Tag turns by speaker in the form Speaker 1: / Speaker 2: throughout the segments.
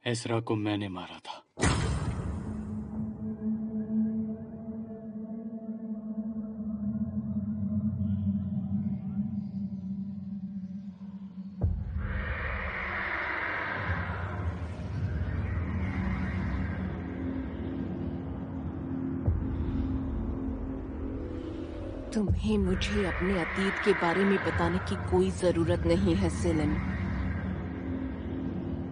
Speaker 1: एसरा को मैंने मारा था।
Speaker 2: तुम्हें मुझे अपने अतीत के बारे में बताने की कोई जरूरत नहीं है सेलिन।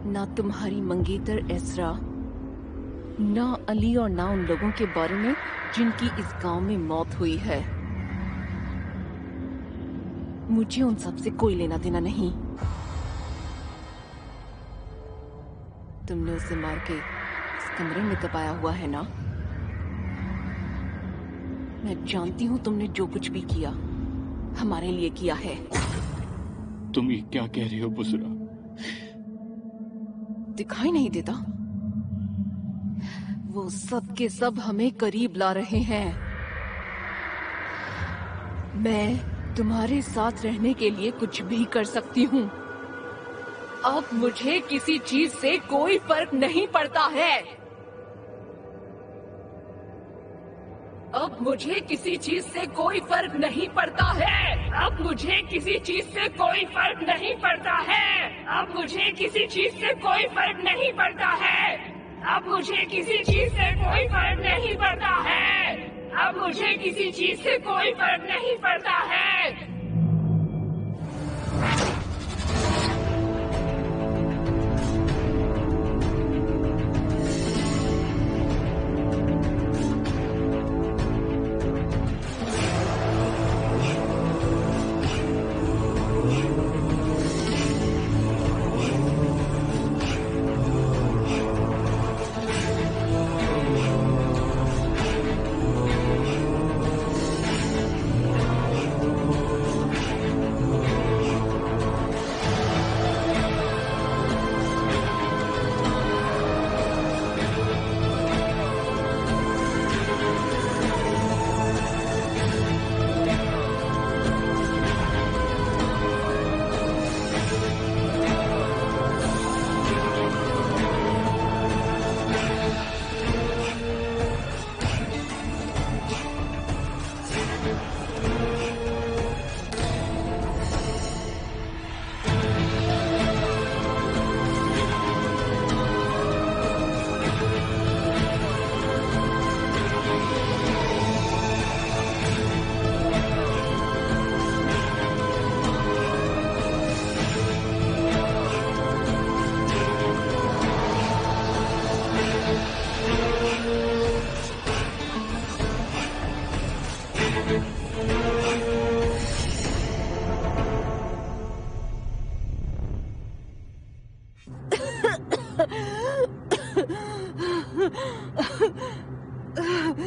Speaker 2: ना तुम्हारी मंगेतर एसरा, ना अली और ना उन लोगों के बारे में जिनकी इस गांव में मौत हुई है। मुझे उन सब से कोई लेना देना नहीं। तुमने उसे मार के इस कमरे में दबाया हुआ है ना? मैं जानती हूँ तुमने जो कुछ भी किया हमारे लिए किया है।
Speaker 1: तुम ये क्या कह रही हो बुसरा?
Speaker 2: दिखाई नहीं देता? वो सब के सब हमें करीब ला रहे हैं। मैं तुम्हारे साथ रहने के लिए कुछ भी कर सकती हूँ। अब मुझे किसी चीज से कोई फर्क नहीं पड़ता है। अब मुझे किसी चीज से कोई फर्क नहीं पड़ता है। अब मुझे किसी चीज से कोई फर्क नहीं पड़ता है। अब मुझे किसी चीज से कोई फर्क नहीं पड़ता है। अब मुझे किसी चीज से कोई फर्क नहीं पड़ता है। अब मुझे किसी चीज से कोई फर्क नहीं पड़ता है।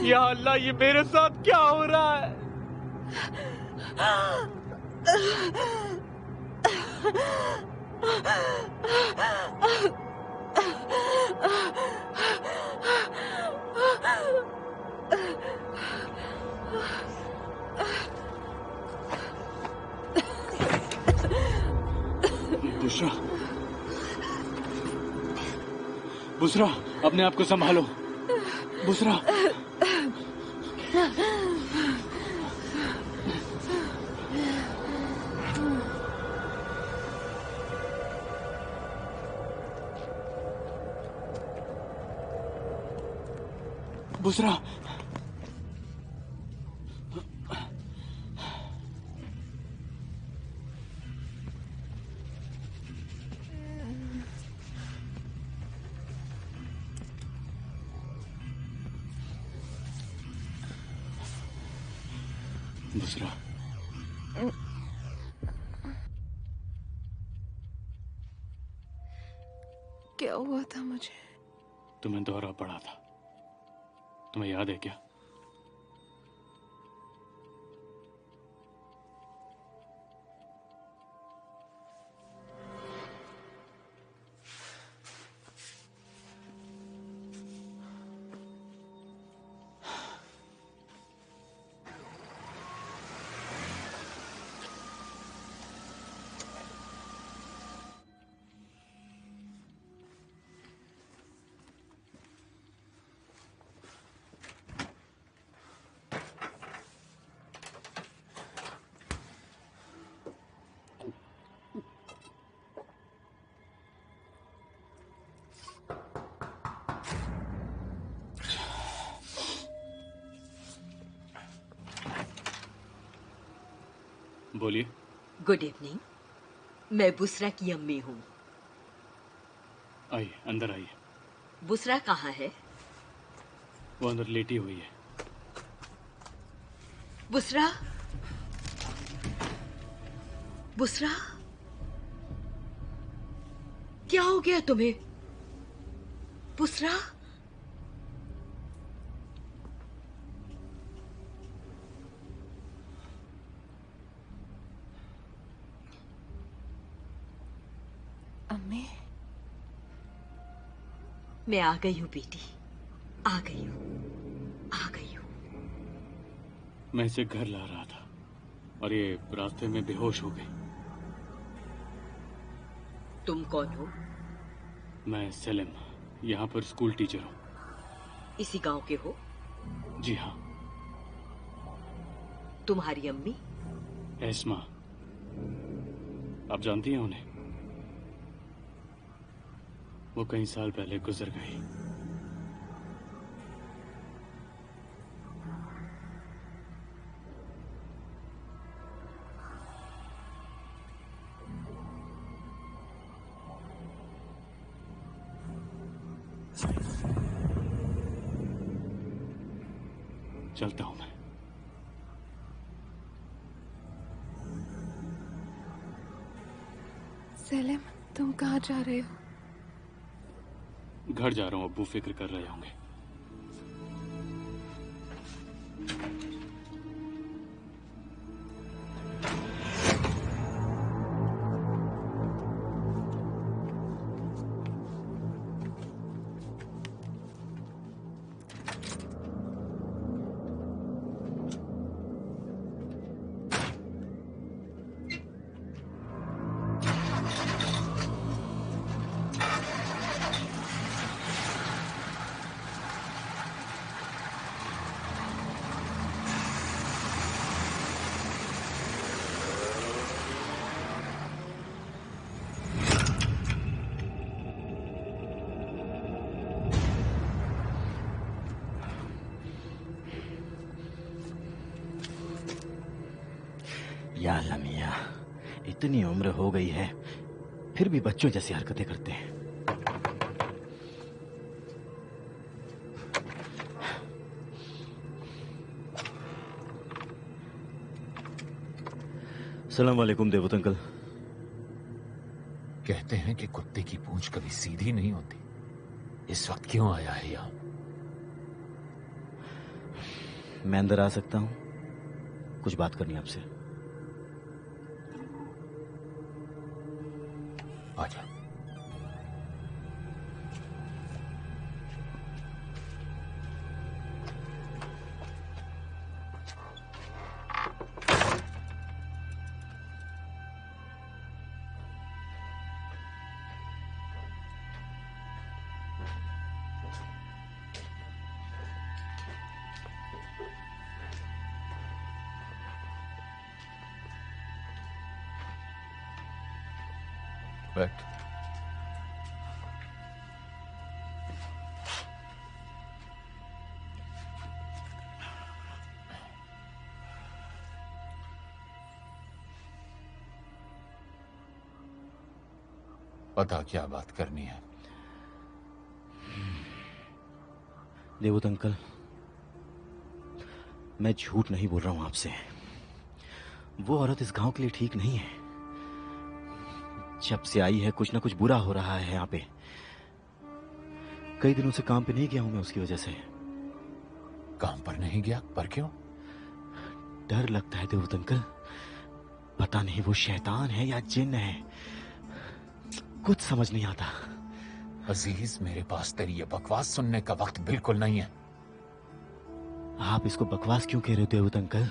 Speaker 1: या अल्लाह, ये मेरे साथ क्या हो रहा है? बुशरा, बुशरा, अपने आप को संभालो। बुशरा, बुशरा, बुशरा,
Speaker 2: क्या हुआ था मुझे?
Speaker 1: तुम्हें दौरा पड़ा था, तुम्हें याद है क्या? बोलिए।
Speaker 3: Good evening. मैं बुसरा की अम्मी हूँ।
Speaker 1: आइए, अंदर आइए।
Speaker 3: बुसरा कहाँ है?
Speaker 1: वो अंदर लेटी हुई है।
Speaker 3: बुसरा, बुसरा, क्या हो गया तुम्हें? बुसरा,
Speaker 4: अम्मी,
Speaker 3: मैं आ गई हूँ बेटी, आ गई हूँ, आ गई हूँ।
Speaker 1: मैं इसे घर ला रहा था और ये रास्ते में बेहोश हो गई।
Speaker 3: तुम कौन हो?
Speaker 1: मैं सेलिम, यहाँ पर स्कूल टीचर हूँ।
Speaker 3: इसी गांव के हो?
Speaker 1: जी हाँ।
Speaker 3: तुम्हारी अम्मी?
Speaker 1: एस्मा, आप जानती हैं उन्हें? वो कई साल पहले गुजर गई। चलता हूं मैं।
Speaker 4: सेलिम, तुम कहाँ जा रहे हो?
Speaker 1: घर जा रहा हूं, अब्बू फिक्र कर रहे होंगे।
Speaker 5: या लमिया, इतनी उम्र हो गई है फिर भी बच्चों जैसी हरकतें करते हैं। सलाम वालेकुम देवत अंकल।
Speaker 6: कहते हैं कि कुत्ते की पूंछ कभी सीधी नहीं होती। इस वक्त क्यों आया है यहां?
Speaker 5: मैं अंदर आ सकता हूं? कुछ बात करनी है आपसे।
Speaker 6: आजा। बैठ। बता क्या बात करनी है?
Speaker 5: देवत अंकल, मैं झूठ नहीं बोल रहा हूं आपसे। वो औरत इस गांव के लिए ठीक नहीं है। जब से आई है कुछ ना कुछ बुरा हो रहा है यहाँ पे। कई दिनों से काम पे नहीं गया हूं मैं उसकी वजह से।
Speaker 6: काम पर नहीं गया? पर क्यों?
Speaker 5: डर लगता है देवत अंकल। पता नहीं वो शैतान है या जिन्न है, कुछ समझ नहीं आता।
Speaker 6: अजीज, मेरे पास तेरी ये बकवास सुनने का वक्त बिल्कुल नहीं है।
Speaker 5: आप इसको बकवास क्यों कह रहे हो देवत अंकल?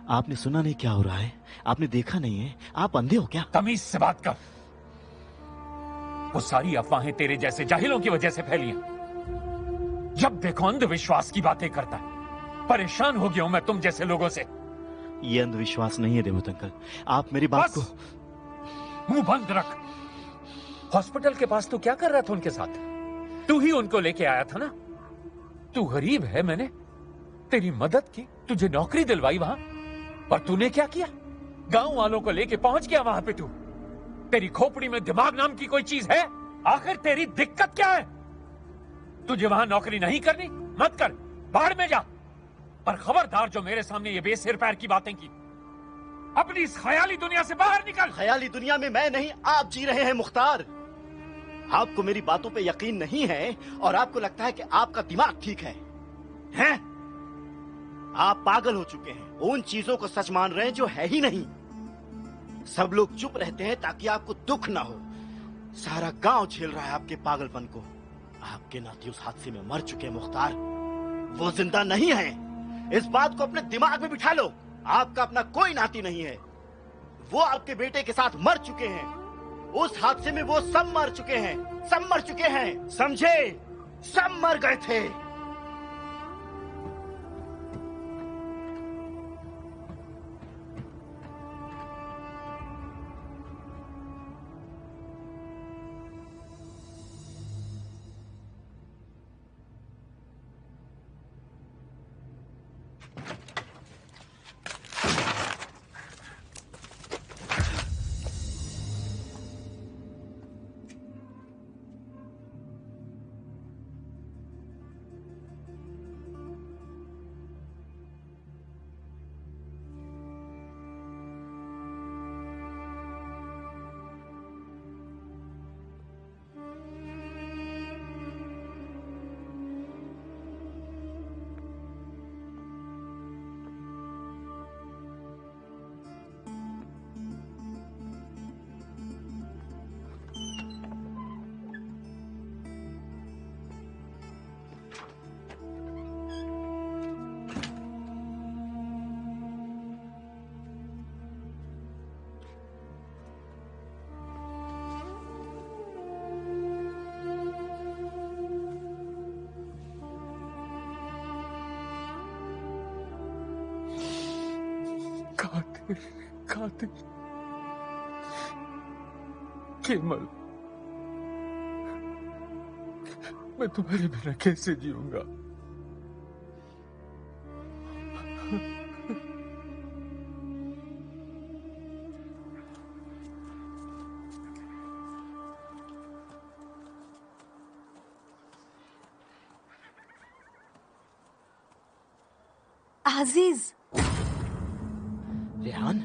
Speaker 5: आपने सुना नहीं क्या हो रहा है? आपने देखा नहीं है? आप अंधे हो क्या?
Speaker 6: तमीज से बात कर। वो सारी अफवाहें तेरे जैसे जाहिलों की वजह से फैली हैं। जब देखो अंधविश्वास की बातें करता है। परेशान हो गया हूं मैं तुम जैसे लोगों से।
Speaker 5: ये अंधविश्वास नहीं है देवत अंकल। आप मेरी बात को
Speaker 6: मुंह बंद रख। हॉस्पिटल के पास तू क्या कर रहा था उनके साथ? तू ही उनको लेके आया था ना? तू गरीब है, मैंने तेरी मदद की, तुझे नौकरी दिलवाई वहां, पर तूने क्या किया? गांव वालों को लेके पहुंच गया वहां पे तू। तेरी खोपड़ी में दिमाग नाम की कोई चीज है? आखिर तेरी दिक्कत क्या है? तुझे वहां नौकरी नहीं करनी, मत कर, बाहर में जा। पर खबरदार जो मेरे सामने ये बेसिर पैर की बातें की। अपनी इस ख्याली दुनिया से बाहर निकल।
Speaker 5: ख्याली दुनिया में मैं नहीं, आप जी रहे हैं मुख्तार। आपको मेरी बातों पे यकीन नहीं है और आपको लगता है कि आपका दिमाग ठीक है, हैं? आप पागल हो चुके हैं, उन चीजों को सच मान रहे हैं जो है ही नहीं। सब लोग चुप रहते हैं ताकि आपको दुख ना हो। सारा गांव झेल रहा है आपके पागलपन को। आपके नाती उस हादसे में मर चुके हैं मुख्तार, वो जिंदा नहीं है। इस बात को अपने दिमाग में बिठा लो। आपका अपना कोई नाती नहीं है, वो आपके बेटे के साथ मर चुके हैं। उस हादसे में वो सब मर चुके हैं, सब मर चुके हैं, समझे? सब मर गए थे।
Speaker 6: कातिल केमल, मैं तुम्हारे बिना कैसे जीऊंगा?
Speaker 4: आजीज,
Speaker 5: रेहान,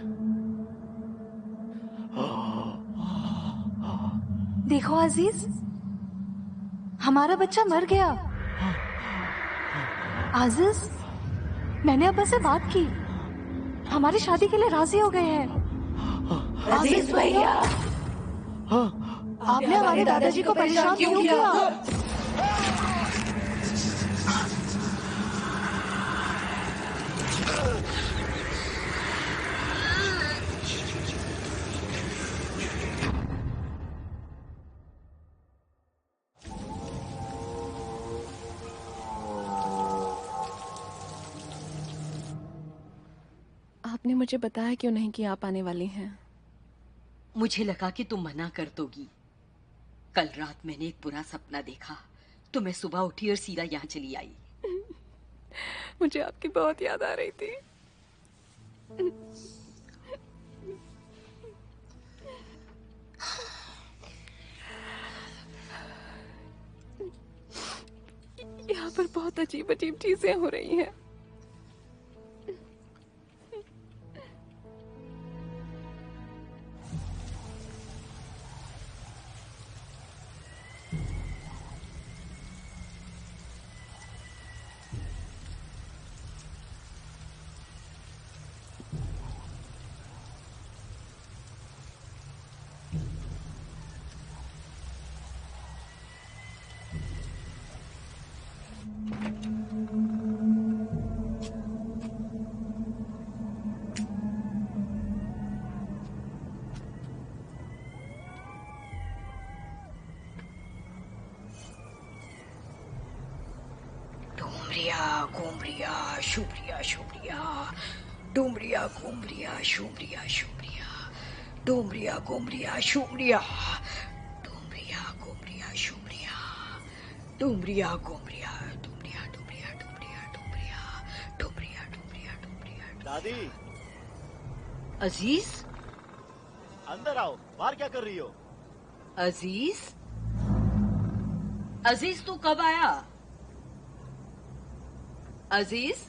Speaker 4: देखो अजीज, हमारा बच्चा मर गया। आजीज, मैंने अब्बा से बात की, हमारी शादी के लिए राजी हो गए हैं।
Speaker 2: अजीज भैया,
Speaker 4: आपने हमारे दादाजी को परेशान क्यों किया? आपने मुझे बताया क्यों नहीं कि आप आने वाली हैं?
Speaker 3: मुझे लगा कि तुम मना कर दोगी। कल रात मैंने एक बुरा सपना देखा, तो मैं सुबह उठी और सीधा यहाँ चली आई।
Speaker 4: मुझे आपकी बहुत याद आ रही थी। यहाँ पर बहुत अजीब अजीब चीजें हो रही हैं।
Speaker 3: घूमरिया शुभरिया शुभरिया, डूमरिया घूमरिया शुभरिया शुभरिया, डूमरिया घूमरिया शुभरिया, डूमरिया घूमरिया शुभरिया, डूमरिया घूमरिया डूमरिया डूमरिया डूमरिया डूमरिया डूमरिया डूमरिया डूमरिया।
Speaker 5: दादी,
Speaker 3: अजीज,
Speaker 5: अंदर आओ, बाहर क्या कर रही हो?
Speaker 3: अजीज, अजीज तू कब आया? अजीज,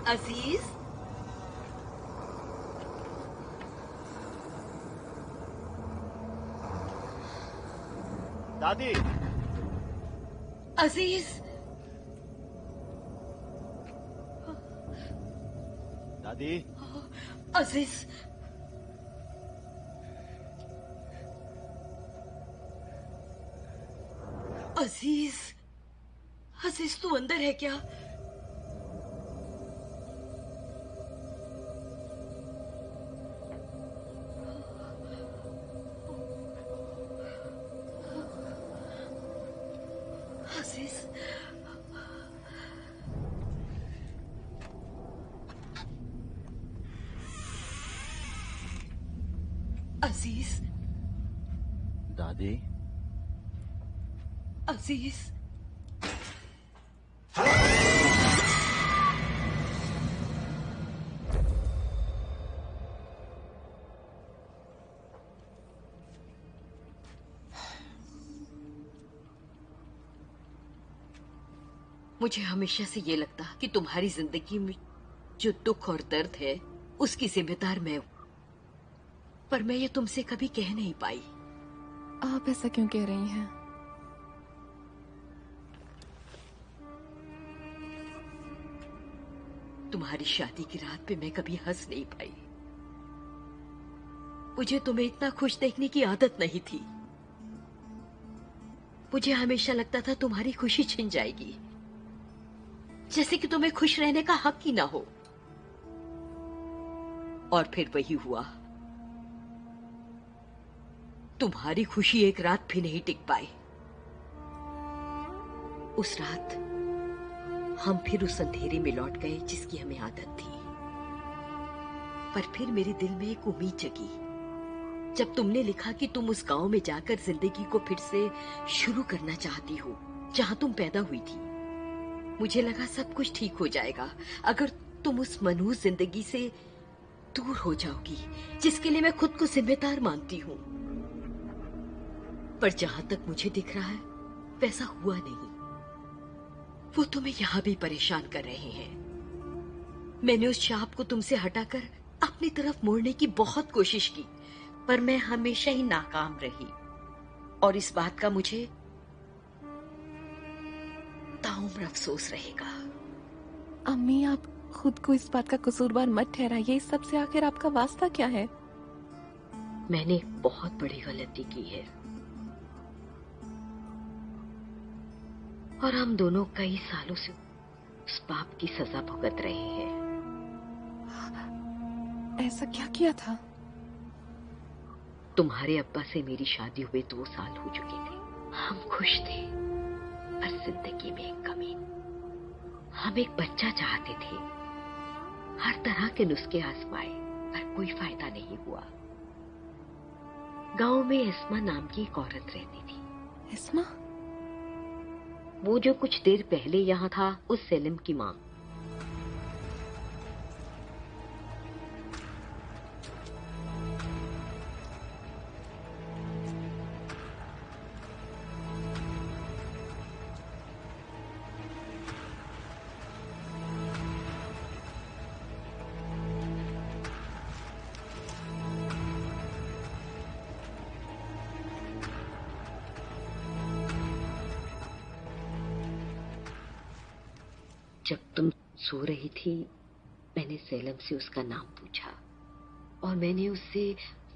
Speaker 3: अजीज,
Speaker 5: दादी,
Speaker 3: अजीज,
Speaker 5: दादी,
Speaker 3: अजीज, अजीज, अजीज तू अंदर है क्या? अजीज, अजीज,
Speaker 5: दादी,
Speaker 3: अजीज, मुझे हमेशा से ये लगता कि तुम्हारी जिंदगी में जो दुख और दर्द है उसकी जिम्मेदार मैं हूं, पर मैं ये तुमसे कभी कह नहीं पाई।
Speaker 4: आप ऐसा क्यों कह रही हैं?
Speaker 3: तुम्हारी शादी की रात पे मैं कभी हंस नहीं पाई। मुझे तुम्हें इतना खुश देखने की आदत नहीं थी। मुझे हमेशा लगता था तुम्हारी खुशी छिन जाएगी, जैसे कि तुम्हें खुश रहने का हक ही ना हो। और फिर वही हुआ। तुम्हारी खुशी एक रात भी नहीं टिक पाई। उस रात हम फिर उस अंधेरे में लौट गए जिसकी हमें आदत थी। पर फिर मेरे दिल में एक उम्मीद जगी जब तुमने लिखा कि तुम उस गांव में जाकर जिंदगी को फिर से शुरू करना चाहती हो जहां तुम पैदा हुई थी। मुझे लगा सब कुछ ठीक हो जाएगा अगर तुम उस मनहूस जिंदगी से दूर हो जाओगी जिसके लिए मैं खुद को जिम्मेदार मानती हूँ। पर जहां तक मुझे दिख रहा है वैसा हुआ नहीं। वो तुम्हें यहां भी परेशान कर रहे हैं। मैंने उस शाप को तुमसे हटाकर अपनी तरफ मोड़ने की बहुत कोशिश की, पर मैं हमेशा ही नाकाम रही। और इस बात का मुझे ताउम्र अफसोस रहेगा।
Speaker 4: अम्मी, आप खुद को इस बात का कसूरवार मत ठहराइए। इस सब से आखिर आपका वास्ता क्या है?
Speaker 3: मैंने एक बहुत बड़ी गलती की है और हम दोनों कई सालों से उस पाप की सजा भुगत रहे हैं।
Speaker 4: ऐसा क्या किया था?
Speaker 3: तुम्हारे अब्बा से मेरी शादी हुए 2 साल हो चुके थे। हम खुश थे, पर जिंदगी में एक कमी। हम एक बच्चा चाहते थे। हर तरह के नुस्खे आजमाए, पर कोई फायदा नहीं हुआ। गांव में इस्मा नाम की एक औरत रहती थी।
Speaker 4: इस्मा?
Speaker 3: वो जो कुछ देर पहले यहाँ था, उस सेलिम की माँ। जब तुम सो रही थी, मैंने सेलम से उसका नाम पूछा और मैंने उससे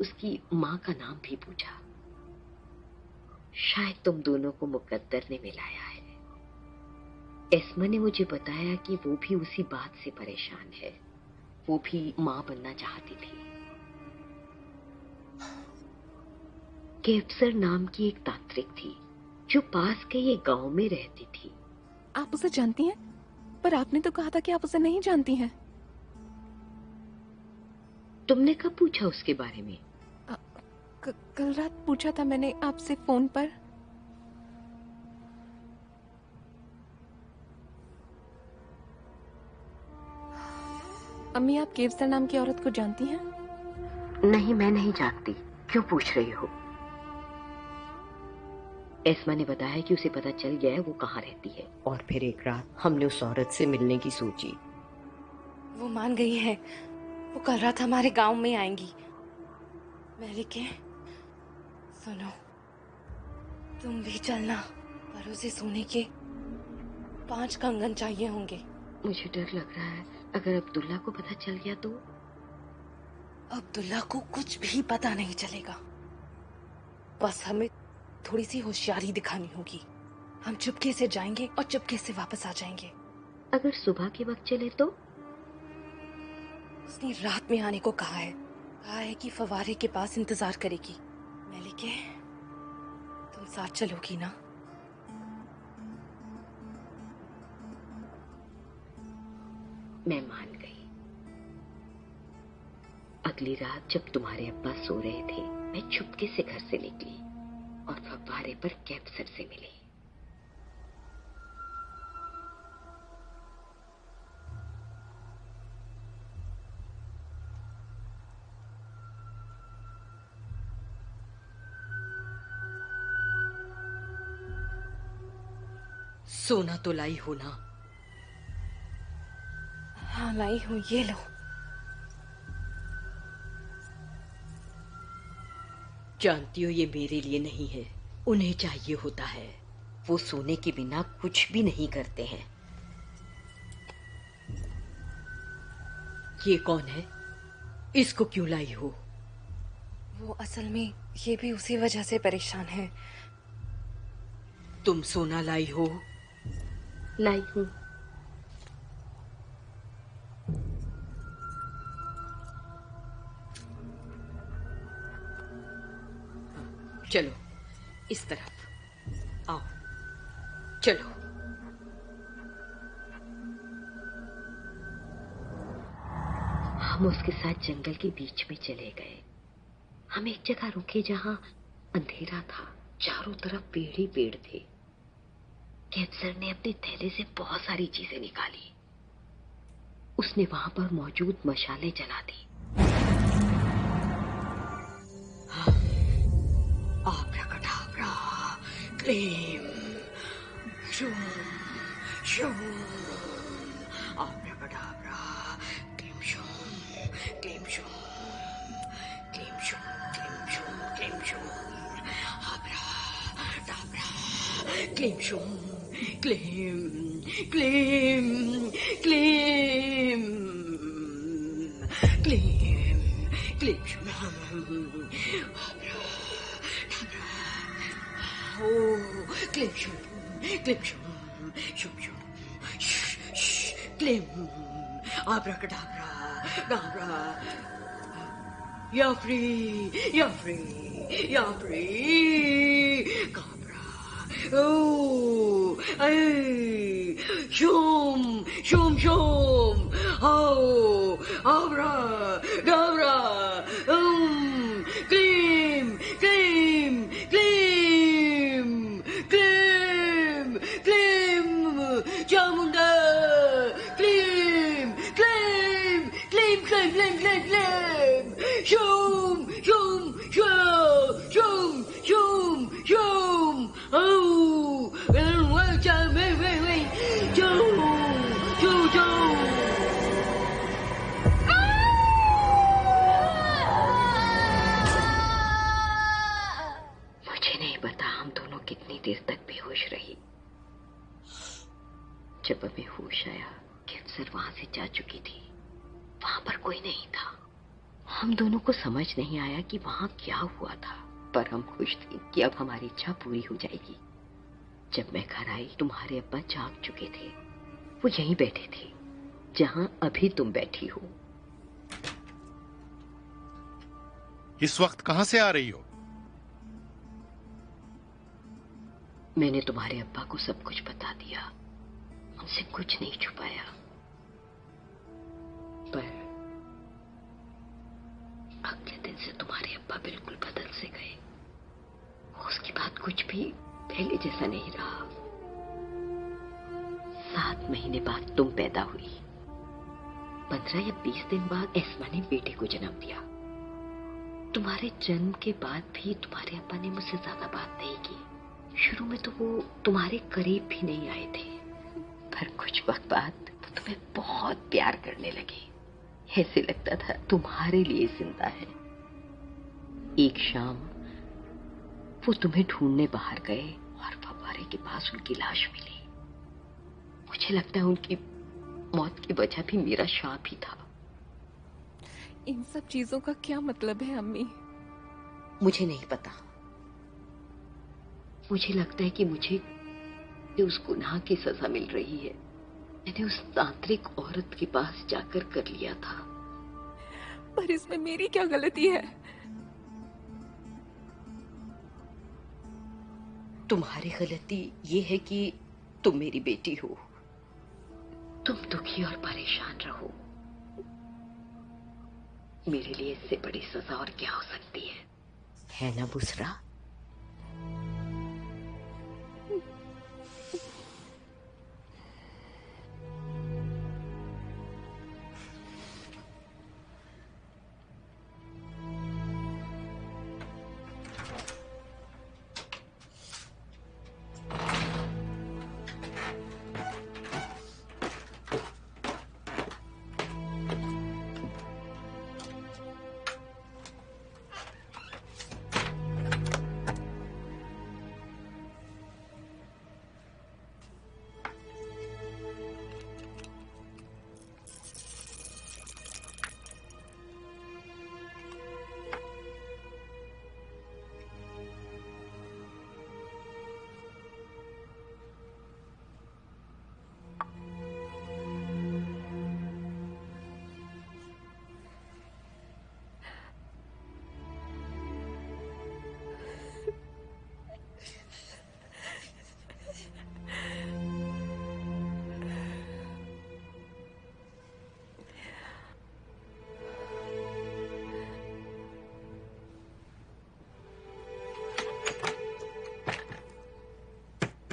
Speaker 3: उसकी माँ का नाम भी पूछा। शायद तुम दोनों को मुकद्दर ने मिलाया है। एस्मा ने मुझे बताया कि वो भी उसी बात से परेशान है। वो भी माँ बनना चाहती थी। केपसर नाम की एक तांत्रिक थी जो पास के ये गांव में रहती थी।
Speaker 4: आप उसे जानती हैं? पर आपने तो कहा था कि आप उसे नहीं जानती हैं।
Speaker 3: तुमने कब पूछा उसके बारे में?
Speaker 4: कल रात पूछा था मैंने आपसे फोन पर। अम्मी, आप केवसर नाम की औरत को जानती हैं?
Speaker 3: नहीं, मैं नहीं जानती। क्यों पूछ रही हो? एस्मा ने बताया कि उसे पता चल गया है वो कहाँ रहती है, और फिर एक रात हमने उस औरत से मिलने की सोची।
Speaker 4: वो मान गई है। वो कल रात हमारे गांव में आएंगी। मेलिके, सुनो, तुम भी चलना, पर उसे सोने के 5 कंगन चाहिए होंगे।
Speaker 3: मुझे डर लग रहा है, अगर अब्दुल्ला को पता चल गया तो?
Speaker 4: अब्दुल्ला को कुछ भी पता नहीं चलेगा। बस हमें थोड़ी सी होशियारी दिखानी होगी। हम चुपके से जाएंगे और चुपके से वापस आ जाएंगे।
Speaker 3: अगर सुबह के वक्त चले तो?
Speaker 4: उसने रात में आने को कहा है कि फवारे के पास इंतजार करेगी। मेलिके, तुम साथ चलोगी ना?
Speaker 3: मैं मान गई। अगली रात जब तुम्हारे अब्बा सो रहे थे, मैं चुपके से घर से निकली और फव्वारे पर कैप्सर से मिली। सोना तो लाई हो ना?
Speaker 4: हाँ, लाई हूँ, ये लो।
Speaker 3: जानती हो, ये मेरे लिए नहीं है, उन्हें चाहिए होता है। वो सोने के बिना कुछ भी नहीं करते हैं। ये कौन है? इसको क्यों लाई हो?
Speaker 4: वो असल में ये भी उसी वजह से परेशान है।
Speaker 3: तुम सोना लाई हो? लाई हूं। चलो इस तरफ आओ, चलो। हम उसके साथ जंगल के बीच में चले गए। हम एक जगह रुके जहां अंधेरा था, चारों तरफ पेड़ ही पेड़ थे। कैप्सर ने अपने थैले से बहुत सारी चीजें निकाली। उसने वहां पर मौजूद मशाले जला दी। आब्राकडाब्रा, क्लीम, शूम, शूम, आब्राकडाब्रा, क्लीम, शूम, क्लीम, शूम, क्लीम, शूम, क्लीम, शूम, क्लीम, शूम, आब्राकडाब्रा, क्लीम, शूम, क्लीम, क्लीम, क्लीम, क्लीम, क्लीम, शूम, Oh, Glim shum, shum shum, shh shh, Glim, abracadabra, dabra, you're free, you're free, you're free, cabra, oh, hey, shum, shum shum, oh, abra, dabra, Glim, glim, glim, glim, glim, Chamunda, glim, glim, glim, glim, glim, glim, glim, shum, shum, shum, shum, shum, shum, oh, wait, shum, shum, shum. कितनी देर तक बेहोश रही। जब हमें होश आया, कैप्सर वहां से जा चुकी थी। वहां पर कोई नहीं था। हम दोनों को समझ नहीं आया कि वहां क्या हुआ था, पर हम खुश थे कि अब हमारी इच्छा पूरी हो जाएगी। जब मैं घर आई, तुम्हारे अब्बा जाग चुके थे। वो यहीं बैठे थे जहां अभी तुम बैठी हो।
Speaker 7: इस वक्त कहां से आ रही हो?
Speaker 3: मैंने तुम्हारे अब्बा को सब कुछ बता दिया, उनसे कुछ नहीं छुपाया। पर अगले दिन से तुम्हारे अब्बा बिल्कुल बदल से गए। उसके बाद कुछ भी पहले जैसा नहीं रहा। 7 महीने बाद तुम पैदा हुई। 15 या 20 दिन बाद एस्मा ने बेटे को जन्म दिया। तुम्हारे जन्म के बाद भी तुम्हारे अब्बा ने मुझसे ज्यादा बात नहीं की। शुरू में तो वो तुम्हारे करीब भी नहीं आए थे, पर कुछ वक्त बाद वो तुम्हें बहुत प्यार करने लगे। ऐसे लगता था तुम्हारे लिए जिंदा है। एक शाम वो तुम्हें ढूंढने बाहर गए और फव्वारे के पास उनकी लाश मिली। मुझे लगता है उनकी मौत की वजह भी मेरा शाप ही था।
Speaker 8: इन सब चीजों का क्या मतलब है अम्मी?
Speaker 3: मुझे नहीं पता। मुझे लगता है कि मुझे उस गुनाह की सजा मिल रही है। मैंने उस तांत्रिक औरत के पास जाकर कर लिया था।
Speaker 8: पर इसमें मेरी क्या गलती है?
Speaker 3: तुम्हारी गलती ये है कि तुम मेरी बेटी हो। तुम दुखी और परेशान रहो। मेरे लिए इससे बड़ी सजा और क्या हो सकती है ना बुसरा?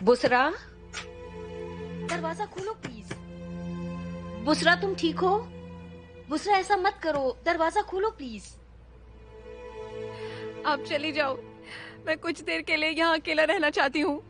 Speaker 3: बुसरा, दरवाजा खोलो प्लीज। बुसरा, तुम ठीक हो? बुसरा, ऐसा मत करो, दरवाजा खोलो प्लीज।
Speaker 8: आप चली जाओ, मैं कुछ देर के लिए यहाँ अकेला रहना चाहती हूँ।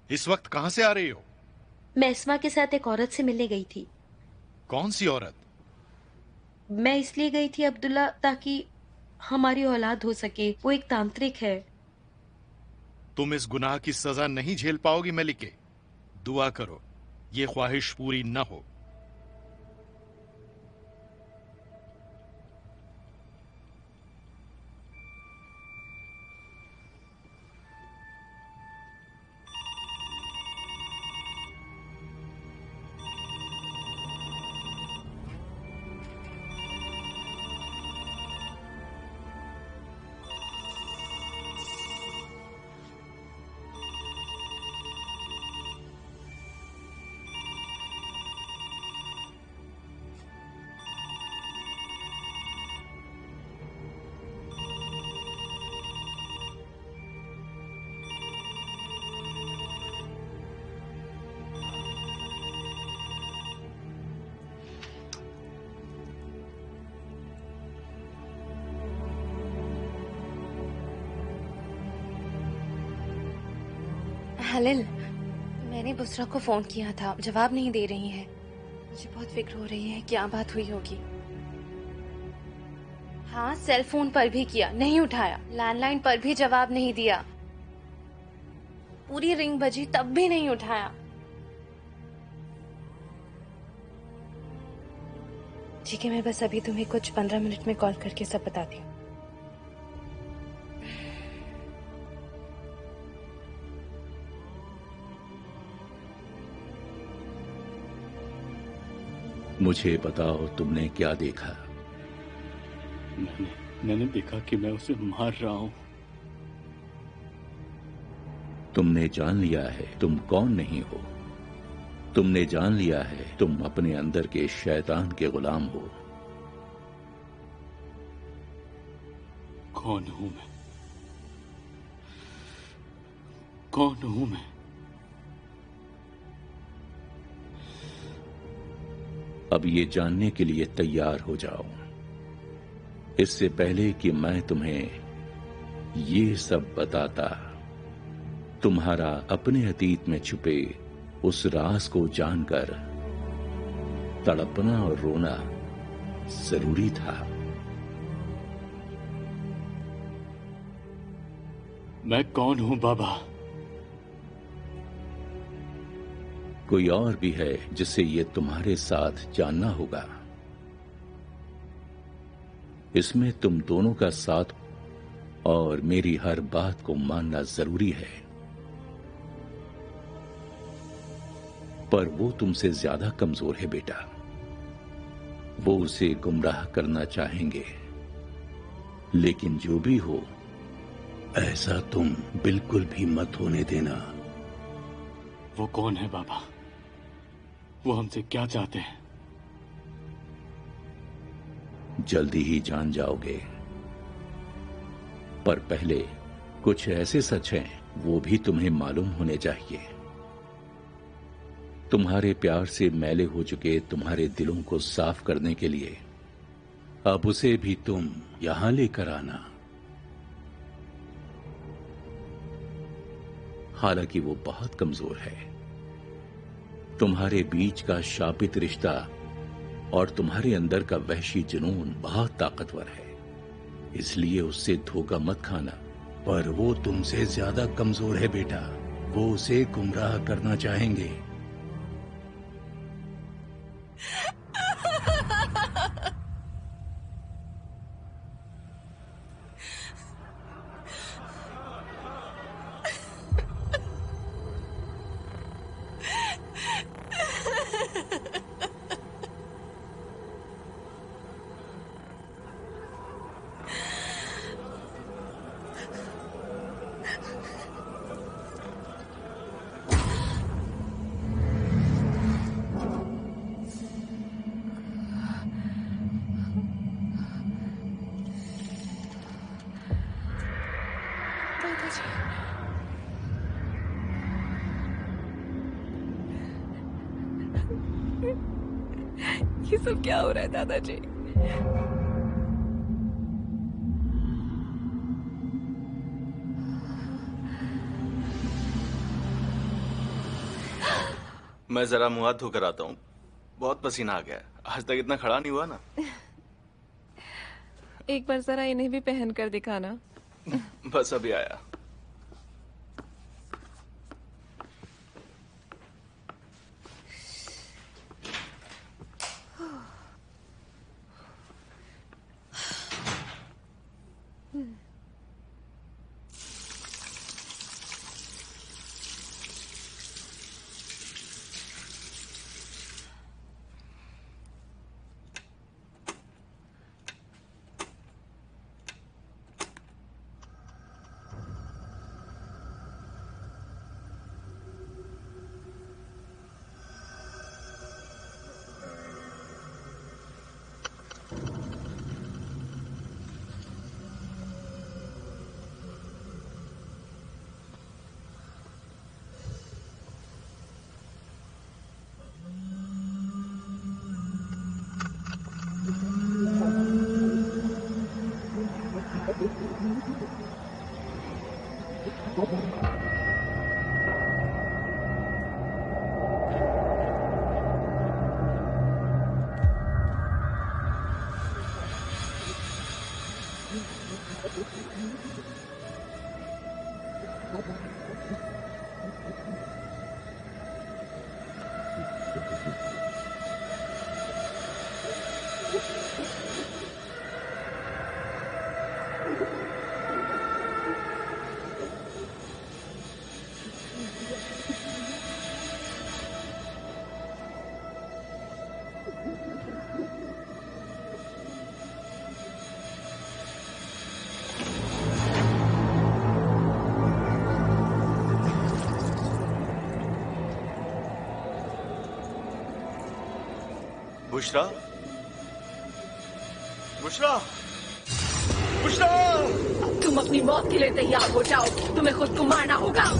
Speaker 7: इस वक्त कहां से आ रही हो?
Speaker 3: मैं एस्मा के साथ एक औरत से मिलने गई थी।
Speaker 7: कौन सी औरत?
Speaker 3: मैं इसलिए गई थी अब्दुल्ला, ताकि हमारी औलाद हो सके। वो एक तांत्रिक है।
Speaker 7: तुम इस गुनाह की सजा नहीं झेल पाओगी मलिके। दुआ करो ये ख्वाहिश पूरी न हो।
Speaker 4: खलिल, मैंने बुसरा को फोन किया था, जवाब नहीं दे रही है। मुझे बहुत फिक्र हो रही है, क्या बात हुई होगी। हाँ, सेल फोन पर भी किया, नहीं उठाया। लैंडलाइन पर भी जवाब नहीं दिया। पूरी रिंग बजी तब भी नहीं उठाया। ठीक है, मैं बस अभी तुम्हें कुछ 15 मिनट में कॉल करके सब बताती हूँ।
Speaker 9: मुझे बताओ, तुमने क्या देखा?
Speaker 1: मैंने देखा कि मैं उसे मार रहा हूं।
Speaker 9: तुमने जान लिया है तुम कौन नहीं हो। तुमने जान लिया है तुम अपने अंदर के शैतान के गुलाम हो।
Speaker 1: कौन हूं मैं? कौन हूं मैं?
Speaker 9: अब ये जानने के लिए तैयार हो जाओ। इससे पहले कि मैं तुम्हें ये सब बताता, तुम्हारा अपने अतीत में छुपे उस राज को जानकर तड़पना और रोना जरूरी था।
Speaker 1: मैं कौन हूं बाबा?
Speaker 9: कोई और भी है जिसे ये तुम्हारे साथ जानना होगा। इसमें तुम दोनों का साथ और मेरी हर बात को मानना जरूरी है। पर वो तुमसे ज्यादा कमजोर है बेटा। वो उसे गुमराह करना चाहेंगे, लेकिन जो भी हो, ऐसा तुम बिल्कुल भी मत होने देना।
Speaker 1: वो कौन है बाबा? वो हमसे क्या चाहते हैं?
Speaker 9: जल्दी ही जान जाओगे। पर पहले कुछ ऐसे सच हैं, वो भी तुम्हें मालूम होने चाहिए। तुम्हारे प्यार से मैले हो चुके तुम्हारे दिलों को साफ करने के लिए अब उसे भी तुम यहां लेकर आना। हालांकि वो बहुत कमजोर है। तुम्हारे बीच का शापित रिश्ता और तुम्हारे अंदर का वहशी जुनून बहुत ताकतवर है, इसलिए उससे धोखा मत खाना। पर वो तुमसे ज्यादा कमजोर है बेटा। वो उसे गुमराह करना चाहेंगे।
Speaker 8: ये सब क्या हो रहा है दादाजी?
Speaker 5: मैं जरा मुंह हाथ धोकर आता हूँ। बहुत पसीना आ गया। आज तक इतना खड़ा नहीं हुआ ना।
Speaker 8: एक बार जरा इन्हें भी पहन कर दिखाना।
Speaker 5: बस अभी आया। बुशरा, बुशरा, बुशरा!
Speaker 2: तुम अपनी मौत के लिए तैयार हो जाओ, तुम्हें खुद को मारना होगा।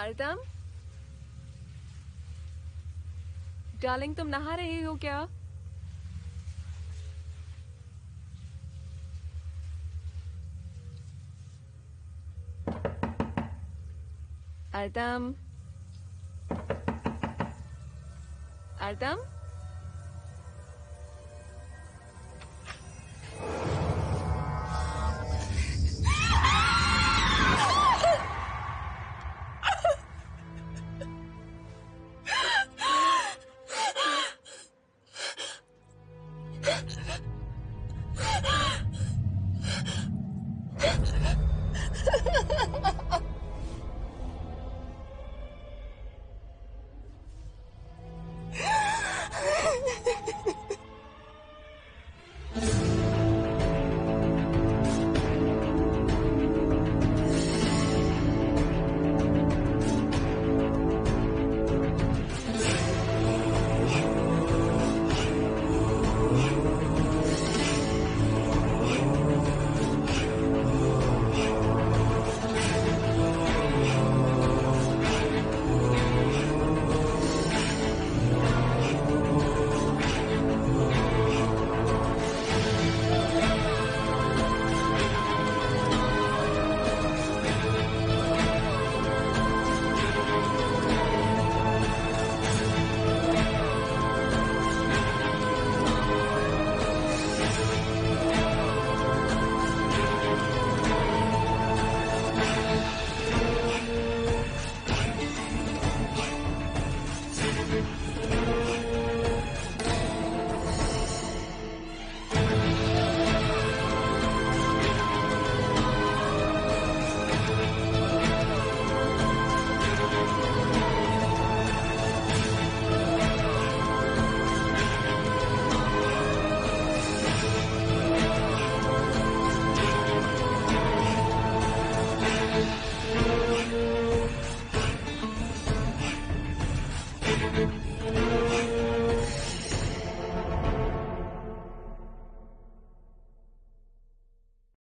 Speaker 8: अर्दम, डार्लिंग, तुम नहा रही हो क्या? अर्दम, अर्दम।